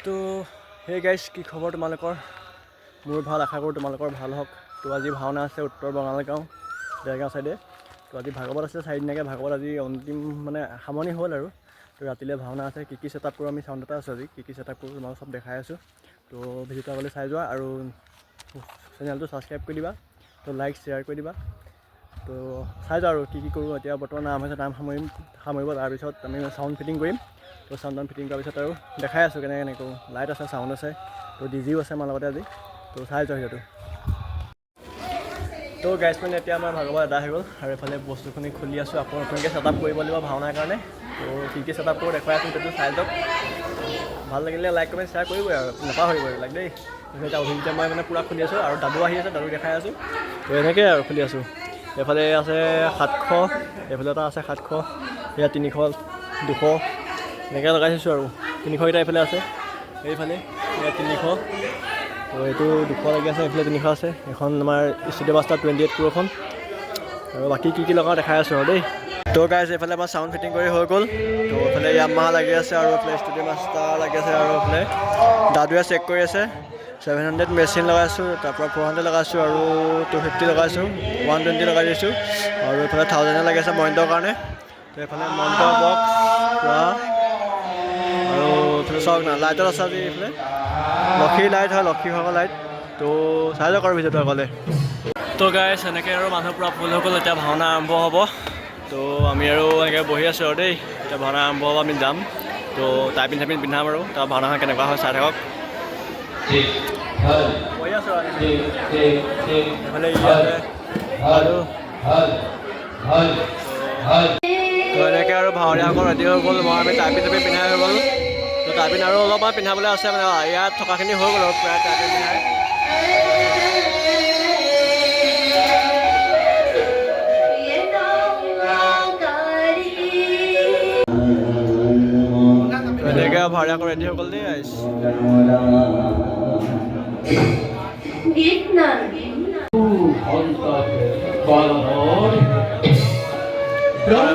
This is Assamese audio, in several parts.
তো হে গাইজ, কি খবৰ তোমালোকৰ? মোৰ ভাল, আশা কৰোঁ তোমালোকৰ ভাল হওক। তো আজি ভাওনা আছে উত্তৰ বঙাইগাঁও দেৰগাঁও চাইডে। তো আজি ভাগৱত আছে, 4 দিনীয়াকৈ ভাগৱত আজি অন্তিম মানে সামৰণি হ'ল আৰু। তো ৰাতিলৈ ভাওনা আছে, কি ছেটআপ কৰোঁ আমি চাউণ্ড এটা আছে আজি, কি ছেটআপ কৰোঁ তোমালোক চব দেখাই আছোঁ। তো ভিডিঅ'টো আগলৈ চাই যোৱা আৰু চেনেলটো ছাবস্ক্ৰাইব কৰি দিবা। তো লাইক শ্বেয়াৰ কৰি দিবা। তো চাই যাওঁ আৰু কি কৰোঁ। এতিয়া বৰ্তমান নাম হৈছে, নাম সামৰিব তাৰপিছত আমি চাউণ্ড ফিটিং কৰিম। তো চাউণ্ড ফিটিং কৰাৰ পিছত আৰু দেখাই আছোঁ কেনেকৈ কৰোঁ। লাইট আছে, চাউণ্ড আছে, তো ডিজিও আছে আমাৰ লগতে আজি। তো চাই যাওঁ সেইটো। তো গাইজ মানে এতিয়া আমাৰ ভাগৱত আদা হৈ গ'ল আৰু এইফালে বস্তুখিনি খুলি আছোঁ। আকৌ নতুনকৈ ছেটআপ কৰিব লাগিব ভাওনাৰ কাৰণে। তো কি ছেটআপ কৰোঁ দেখুৱাই আছোঁ, সেইটো চাই যাওক। ভাল লাগিলে লাইক কমেণ্ট শ্বেয়াৰ কৰিবই আৰু নাপাহৰিব এইবিলাক দেই। এতিয়া অভিজ্ঞতা মই মানে পূৰা খুলি আছোঁ আৰু দাদু আহি আছে, দাদু দেখাই আছোঁ। তো এনেকৈ আৰু খুলি আছোঁ। এইফালে আছে 700, এইফালে এটা আছে 700, এয়া 300, 200 এনেকৈ লগাই থৈছোঁ আৰু 300 কেইটা এইফালে আছে, এইফালে এয়া 300। তো এইটো 200 লাগি আছে, এইফালে 300 আছে। এখন আমাৰ ষ্টুডিঅ' মাষ্টাৰ 28 Pro আৰু বাকী কি লগাওঁ দেখাই আছোঁ আৰু দেই। তো গাইজ এইফালে আমাৰ চাউণ্ড ফিটিং কৰি হৈ গ'ল। তো এইফালে ইয়ামাহা লাগি আছে আৰু এইফালে ষ্টুডিঅ' মাষ্টাৰ লাগি আছে আৰু এইফালে দাদুৱে চেক কৰি আছে। 700 মেচিন লগাইছোঁ, তাৰপৰা 400 লগাইছোঁ আৰু 250 লগাইছোঁ, 120 লগাই দিছোঁ আৰু এইফালে 1000 লাগি আছে মনিটৰৰ কাৰণে। তো এইফালে মনিটৰ বক্স পূৰা আৰু এইফালে চাওক না, লাইটত আছে আজি এইফালে লক্ষী লাইট হয়, লক্ষীভাগৰ লাইট। তো চাই যাওক আৰু ভিডিঅ'টো আগলৈ। তো গাইজ এনেকৈ আৰু মানুহ পূৰা ফুল হৈ গ'ল। এতিয়া ভাওনা আৰম্ভ হ'ব। তো আমি আৰু এনেকৈ বহি আছোঁ আৰু দেই। এতিয়া ভাওনা আৰম্ভ হ'ব, আমি যাম। তো টাইপিন পিন্ধাম আৰু তাৰ ভাওনাখন কেনেকুৱা হয় চাই থাকক। বহি আছোঁ আৰু এইফালে তো এনেকৈ আৰু ভাওৰীয়াসকল ৰেডি হৈ গ'ল। মই আমি টাইপিন পিন্ধাই হৈ গ'ল। তো টাইপিন আৰু অলপমান পিন্ধাবলৈ আছে, মানে ইয়াত থকাখিনি হৈ গ'ল আৰু প্ৰায় টাইপিন পিন্ধাই। এনেকৈ ভাওৰীয়াসকল ৰেডি হৈ গ'ল দেই।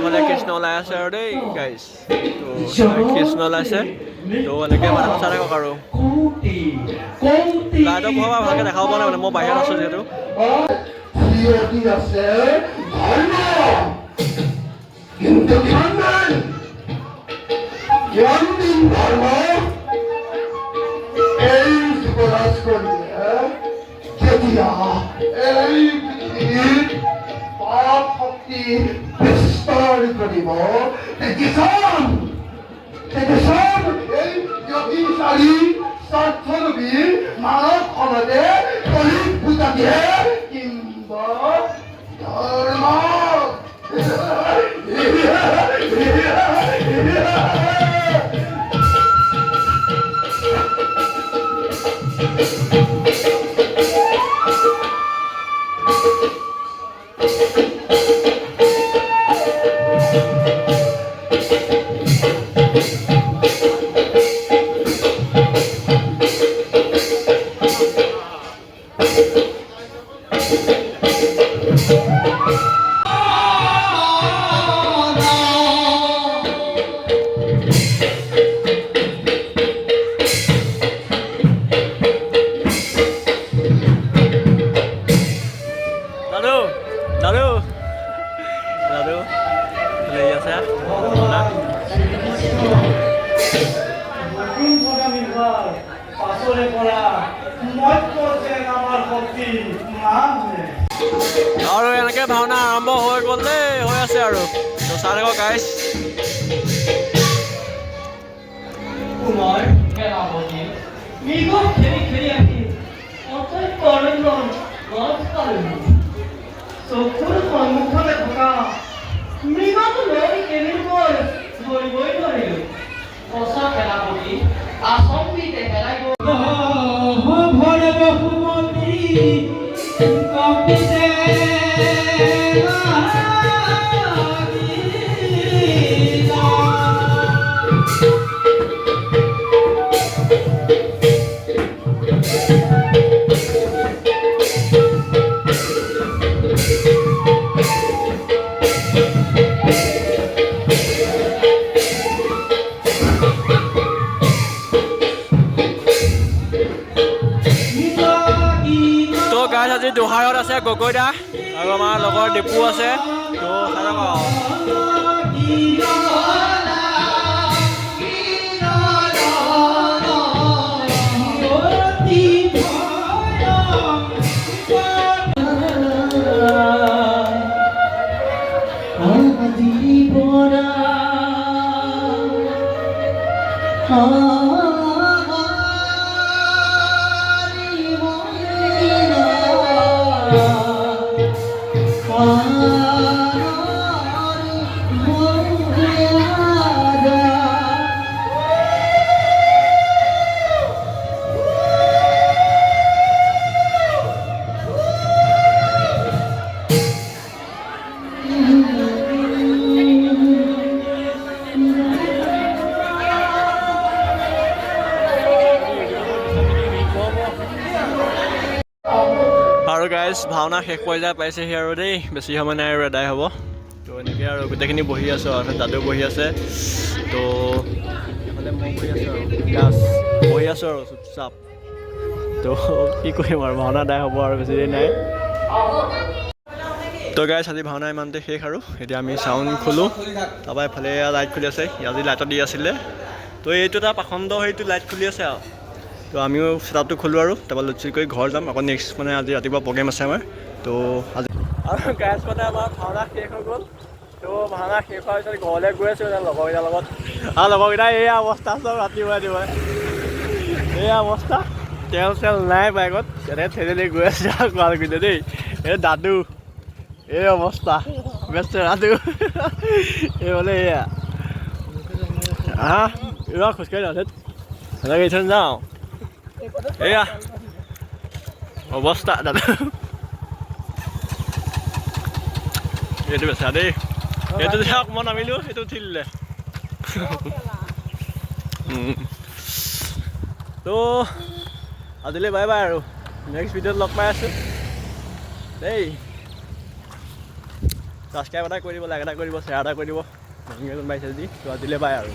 মানে কৃষ্ণ ওলাই আছে আৰু দেই গাইজ। তো কৃষ্ণ ওলাইছে। তো এনেকৈ মানে চাই থাকক আৰু লাইটৰ পোহৰ ভালকৈ দেখাব পৰা নাই, মানে মই বাহিৰত আছোঁ যিহেতু। মানৱ সমাজে কলিত পূজা দিয়ে কিম্বা ধৰ্ম। দাদু লৈ আছে আৰু এনেকৈ ভাওনা আৰম্ভ হৈ গ'ল দেই, হৈ আছে আৰু। তো চাই থাকক গাইজ। চকুৰ সন্মুখতে থকা মৃগটো লৈ কেনেকৈ ধৰিবই নোৱাৰিলো। সঁচা সেনাপতি আচম্বিতে হেৰাই গ'ল। আজি দোহাৰত আছে গগৈদা আৰু আমাৰ লগৰ ডিপু আছে তো চাই লওক আৰু গাইজ ভাওনা শেষ পৰ্যায় পাইছেহি আৰু দেই বেছি সময় নাই আৰু এদায় হ'ব তো এনেকৈ আৰু গোটেইখিনি বহি আছোঁ আৰু দাদু বহি আছে তো এইফালে মই বহি আছোঁ আৰু গাছ বহি আছোঁ আৰু চুপচাপ তো কি কৰিম আৰু ভাওনা এদায় হ'ব আৰু বেছি দেৰি নাই তো গাইজ আজি ভাওনা ইমানতে শেষ আৰু এতিয়া আমি চাউণ্ড খোলোঁ তাৰপৰা এইফালে লাইট খুলি আছে আজি লাইটত দি আছিলে তো এইটো এটা পাখণ্ড সেইটো লাইট খুলি আছে আৰু তো আমিও ছেটআপটো খোলোঁ আৰু তাৰপৰা লুচি কৰি ঘৰ যাম আকৌ নেক্সট মানে আজি ৰাতিপুৱা প্ৰগ্ৰেম আছে আমাৰ তো আজি আৰু গাইজ মানে আমাৰ ভাওনা শেষ হৈ গ'ল তো ভাওনা শেষ হোৱাৰ পিছত ঘৰলৈ গৈ আছোঁ লগৰকেইটাৰ লগত আৰু লগৰকেইটা এয়া অৱস্থা চব ৰাতিপুৱা এয়া অৱস্থা তেল চেল নাই বাইকত তেনেকৈ ঠেলি গৈ আছে আৰু গোৱালগুৰিলৈ দেই এই দাদু এই অৱস্থা বেষ্ট দাদু এই বোলে এয়া হা এইবাৰ খোজকাঢ়ি যাওঁ সেনেকৈ এইখন যাওঁ এয়া অৱস্থা দাদা এইটো বেচা দেই এইটো যে অকণমান নামিলোঁ সেইটো উঠি দিলে তো আজিলৈ বাই বাই আৰু নেক্সট ভিডিঅ'ত লগ পাই আছোঁ দেই ছাবস্ক্ৰাইব এটা কৰি দিব লাইক এটা কৰি দিব শ্বেয়াৰ এটা কৰি দিব কোনোবাই যদি তো আজিলৈ বাই আৰু